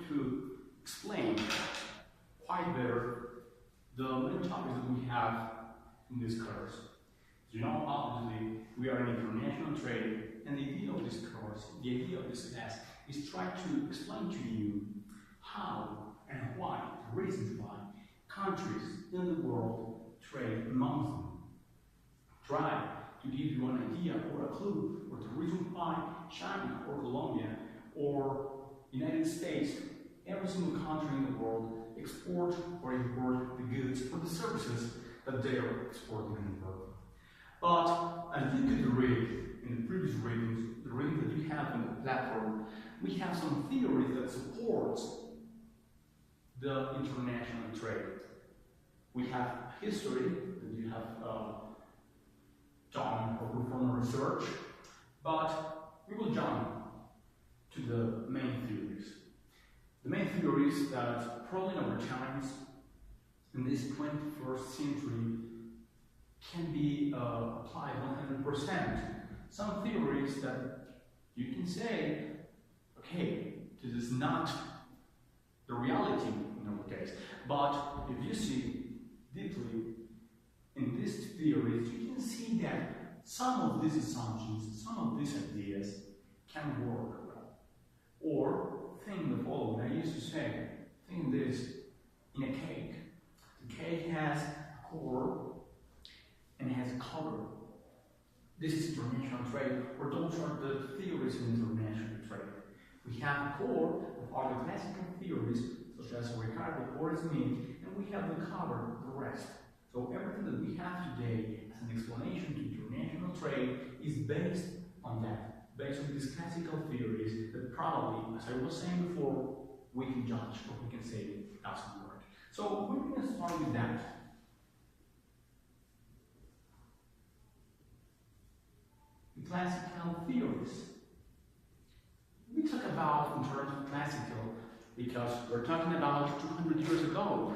to explain quite better the main topics that we have in this course. You know, obviously, we are in international trade, and the idea of this course, the idea of this class, is try to explain to you how and why, the reasons why countries in the world trade among them. Try to give you an idea or a clue or the reason why China or Colombia or United States, every single country in the world export or import the goods or the services that they are exporting and importing. But as you could read in the previous readings, the reading that you have on the platform, we have some theories that supports the international trade. We have history that you have done or performed research, but we will jump to the main theories. The main theories that probably in our times, in this 21st century, can be applied 100%. Some theories that you can say, okay, this is not the reality in our case, but if you see deeply in these theories, you can see that some of these assumptions, some of these ideas can work well. Or think the following, I used to say, think this in a cake. The cake has a core and has a cover. This is international trade, or those are the theories in international trade. We have the core of our classical theories, such as Ricardo or Smith, and we have the cover, the rest. So everything that we have today as an explanation to international trade is based on that, based on these classical theories that probably, as I was saying before, we can judge or we can say it doesn't work. So we're going to start with that. The classical theories. We talk about in terms of classical because we're talking about 200 years ago.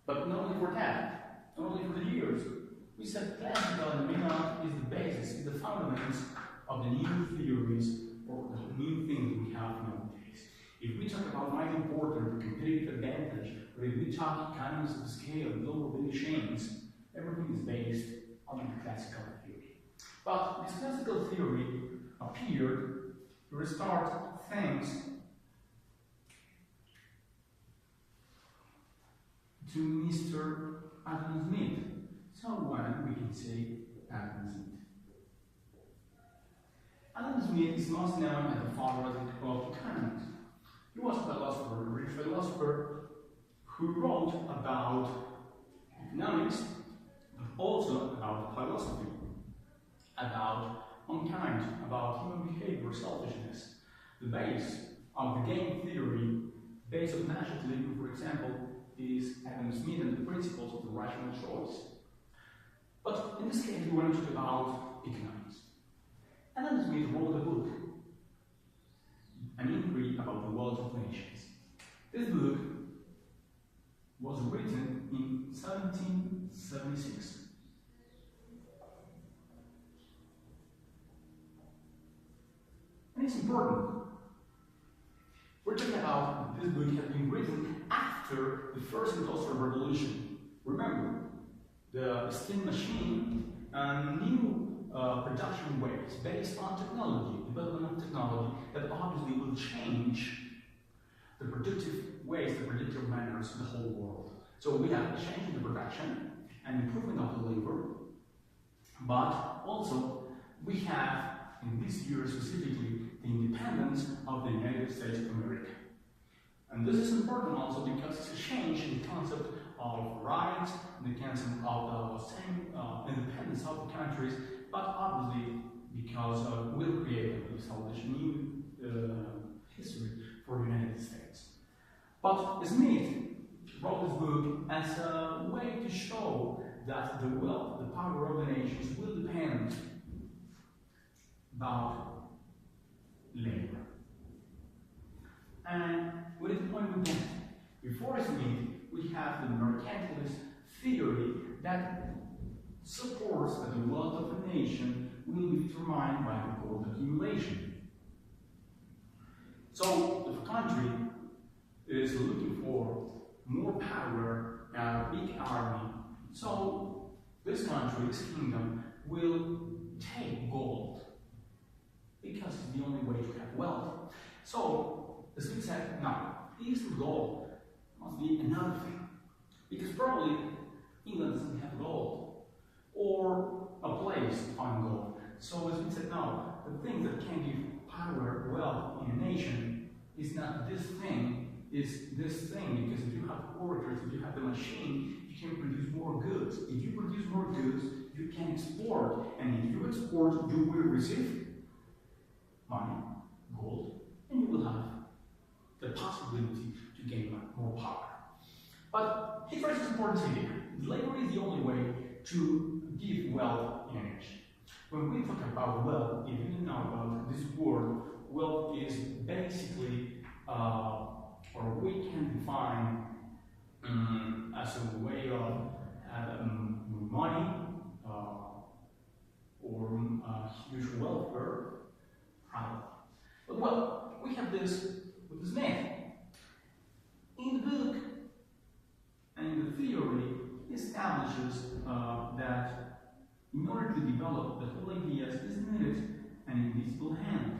But not only for that, not only for the years. We said classical in the meaning is the basis, is the fundamentals of the new theories or the new things we have nowadays. If we talk about why important, the competitive advantage, or if we talk economies of scale, global value chains, everything is based on the classical theory. But this classical theory appeared to restart things to Mr. Adam Smith. Someone we can say Adam Smith. Adam Smith is most known as the father of economics. He was a philosopher, a British philosopher, who wrote about economics, but also about philosophy, about mankind, about human behavior, selfishness. The base of the game theory, base of natural theory, for example, is Adam Smith and the principles of the rational choice. But in this case, we want to talk about economics. Adam Smith wrote a book, an inquiry about the wealth of nations. This book was written in 1776. And it's important. We're talking about this book has been written after the first industrial revolution. Remember, the steam machine and new production ways based on technology, development of technology that obviously will change the productive ways, the productive manners in the whole world. So we have a change in the production and improvement of the labor, but also we have, in this year specifically, the independence of the United States of America. And this is important also because it's a change in the concept of rights, the concept of the same independence of the countries, but obviously because we'll create and establish a new history for the United States. But Smith wrote this book as a way to show that the wealth, the power of the nations will depend about labor. And what is the point with that? Before Smith, we have the mercantilist theory that supports that the wealth of a nation will be determined by the gold accumulation. So, if a country is looking for more power and a big army. So this country, this kingdom, will take gold because it's the only way to have wealth. So the Smith said, no, this gold must be another thing, because probably England doesn't have gold or a place to find gold. So the Smith said, no, the thing that can give power, wealth in a nation is not this thing, is this thing, because if you have workers, if you have the machine, you can produce more goods. If you produce more goods, you can export, and if you export, you will receive money, gold, and you will have the possibility to gain more power. But he raises an important idea. Slavery is the only way to give wealth in a nation. When we talk about wealth, if you don't know about this word, wealth is basically, or we can define as a way of money or huge welfare problem. But well, we have this with this man. In the book and in the theory, he establishes that in order to develop the whole ideas is needed an invisible hand.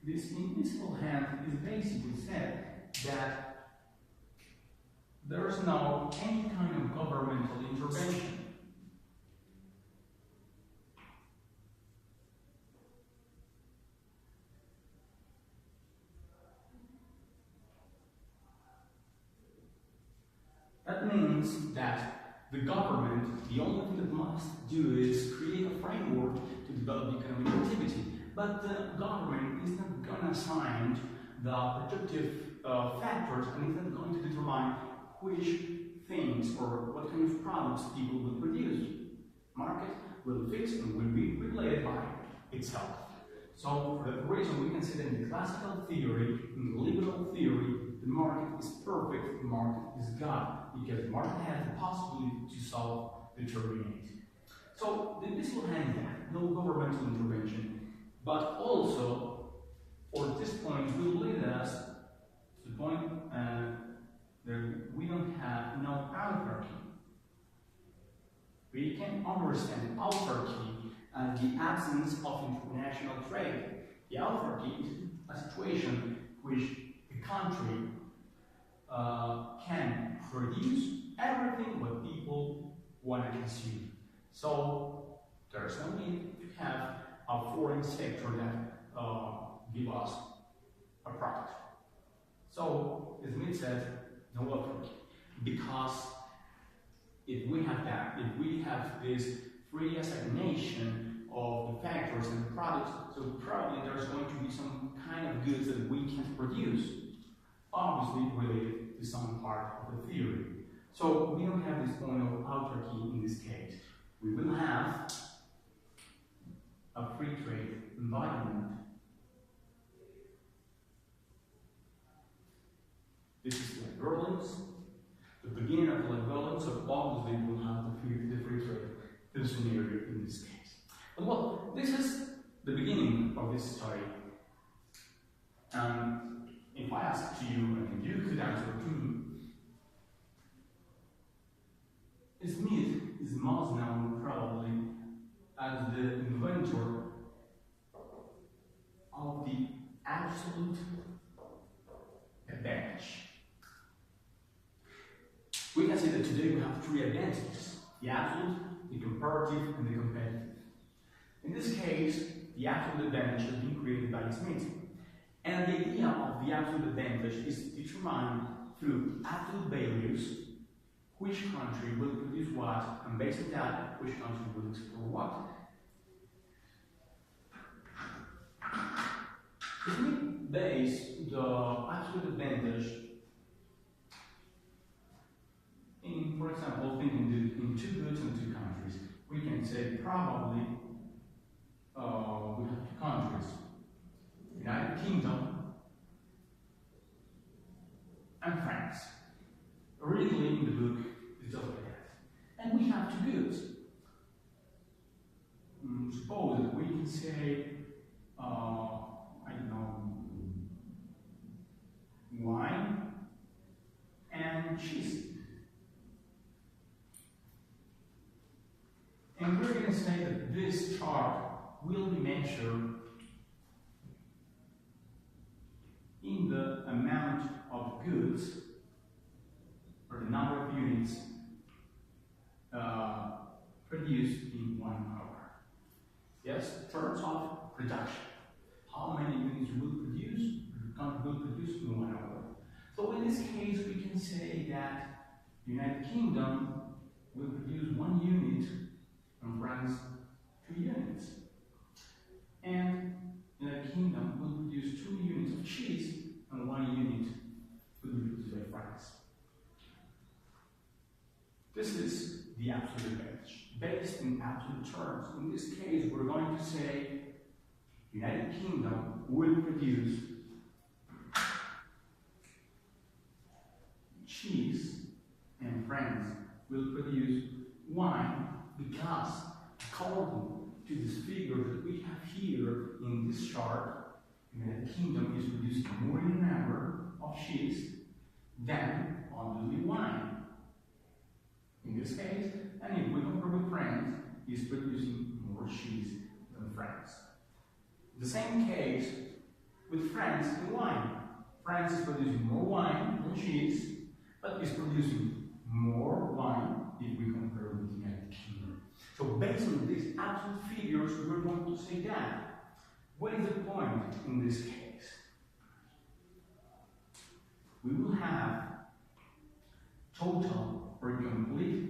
This invisible hand is basically said that there is no any kind of governmental intervention. That means that the government, the only thing it must do is create a framework to develop economic activity. But the government is not going to assign the productive factors, and it's not going to determine which things or what kind of products people will produce. Market will fix and will be regulated by itself. So for that reason, we can say that in the classical theory, in the liberal theory, the market is perfect, the market is God, because the market has the possibility to solve the terminate. So the invisible hand, no governmental intervention, but also, for this point, will lead us to the point that we don't have no autarky. We can understand autarky as the absence of international trade. The autarky is a situation which the country can produce everything what people want to consume. So there's no need to have a foreign sector that give us a product. So Smith said no autarky, because if we have that, if we have this free assignation of the factors and the products, so probably there's going to be some kind of goods that we can produce, obviously related to some part of the theory. So we don't have this point of autarky in this case. We will have a free trade environment. This is like Berlin's, the beginning of like Berlin, so obviously we'll have the free trade scenario in this case. But well, this is the beginning of this story. If I ask you, and you could answer to me, Smith is most known probably as the inventor of the absolute advantage. We can say that today we have three advantages: the absolute, the comparative, and the competitive. In this case, the absolute advantage has been created by Smith. And the idea of the absolute advantage is determined through absolute values, which country will produce what, and based on that, which country will explore what. Smith based the absolute advantage in, for example, thinking in two goods and two countries. We can say probably we have two countries, United Kingdom and France. Originally in the book, it's just like that. And we have two goods. Suppose that we can say, I don't know, can say that this chart will be measured in the amount of goods, or the number of units produced in 1 hour. Yes, terms of production. How many units will produce in 1 hour. So in this case, we can say that the United Kingdom will produce 1 unit, and France 2 units. And the United Kingdom will produce 2 units of cheese, and 1 unit will be produced by France. This is the absolute advantage, based in absolute terms. In this case, we're going to say United Kingdom will produce cheese, and France will produce wine, because according to this figure that we have here in this chart, the United Kingdom is producing more in an hour of cheese than only wine. In this case, and if we compare with France, is producing more cheese than France. The same case with France and wine. France is producing more wine than cheese, but is producing more wine if we compare with the United Kingdom. So based on these absolute figures, we're going to say that. What is the point in this case? We will have total or complete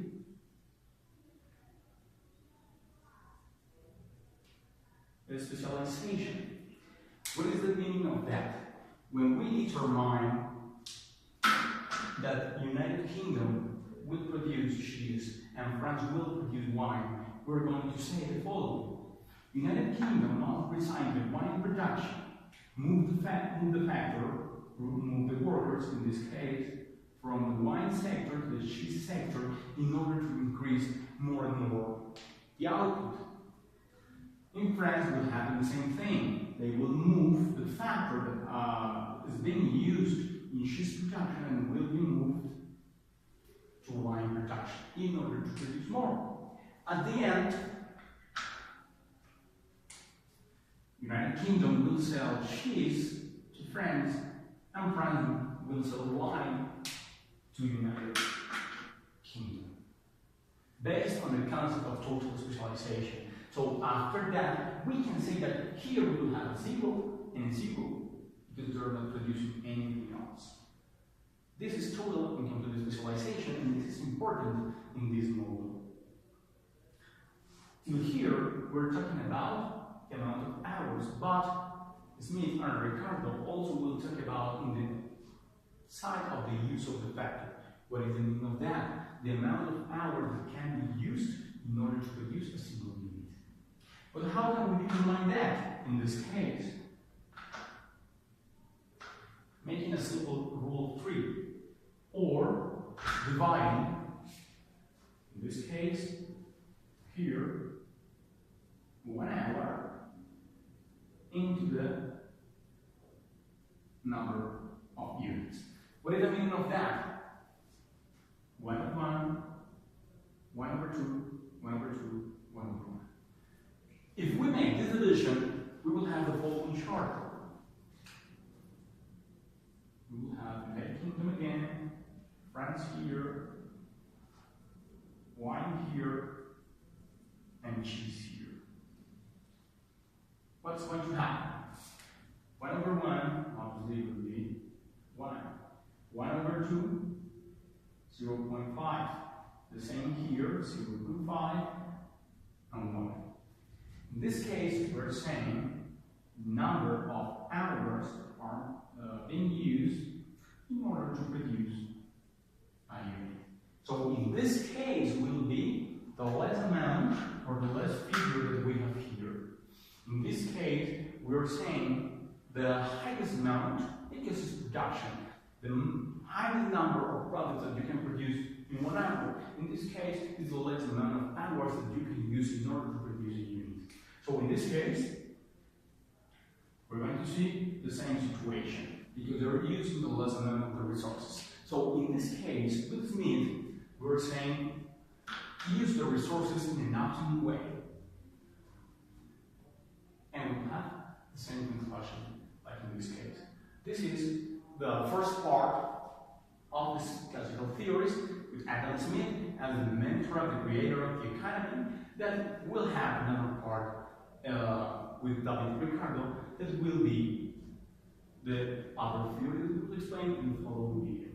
specialization. What is the meaning of that? When we determine that United Kingdom will produce cheese and France will produce wine, we're going to say the following. United Kingdom must resign the wine production, move the workers, in this case, from the wine sector to the cheese sector in order to increase more and more the output. In France, will happen the same thing. They will move the factor that is being used in cheese production and will be moved to wine production in order to produce more. At the end, United Kingdom will sell cheese to France, and France will sell wine to United Kingdom, based on the concept of total specialization. So after that, we can say that here we will have 0 and 0, because they are not producing anything else. This is total and complete specialization, and this is important in this model. Till here, we're talking about the amount of hours, but Smith and Ricardo also will talk about in the side of the use of the factor. What is the meaning of that? The amount of hours that can be used in order to produce a single unit. But how can we determine that in this case? Making a simple rule of 3, or dividing, in this case, here, 1 hour into the number of units. What is the meaning of that? 1 over 1, 1 over 2, 1 over 2, 1 over 1. If we make this division, we will have the following chart. We will have United Kingdom again, France here, wine here, and cheese here. What's going to happen? 1 over 1, obviously, will be 1. 1 over 2, 0.5. The same here, 0.5, and 1. In this case, we're saying number of hours are being used in order to produce a unit. So in this case will be the less amount or the less figure that we have here. In this case, we're saying the highest amount because it's production. The highest number of products that you can produce in 1 hour. In this case, is the less amount of hours that you can use in order to produce a unit. So in this case, we're going to see the same situation because they're using the less amount of the resources. So in this case, with Smith, we're saying use the resources in an optimal way. the same conclusion like in this case. This is the first part of this classical theories with Adam Smith as the mentor, the creator of the economy, that will have another part with David Ricardo that will be the other theory that we will explain in the following video.